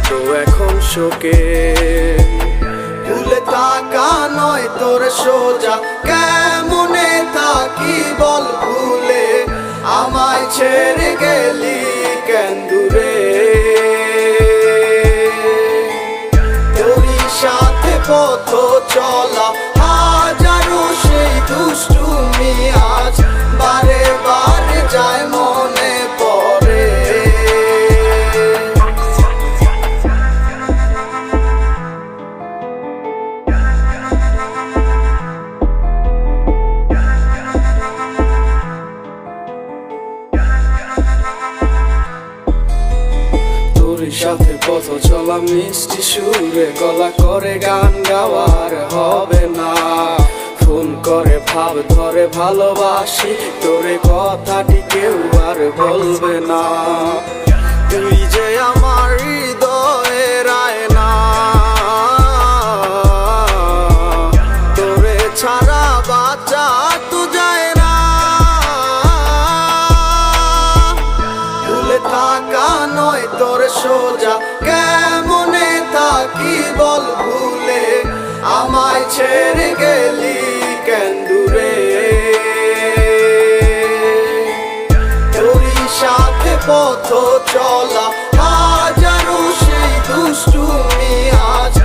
তো এখন শোকে। ভুলে থাকা নয় তোর সোজা, কেমনে থাকি বল ভুলে, আমায় ছেড়ে গেলি কেন দূরে। তোরই সাথে পথ চলা হাজারো সেই দুষ্টুমি আজ বারে বারে যায় মনে পড়ে। তোর সাথে পথ চলা মিষ্টি সুরে, গলা করে গান গাওয়ার হবে না। ফোন করে ভাব ধরে ভালোবাসি তোরে, কথাটি কেউ আর বলবে না। তুই যে আমার হৃদয়ের আয়না, তোরে ছাড়া বাঁচা তো যায় না। ভুলে থাকা নয় তোর সোজা, কেমনে থাকি বল ভুলে, আমায় ছেড়ে গেলি কেন দূরে। তোরই সাথে পথ চলা হাজারো সেই দুষ্টুমি আজ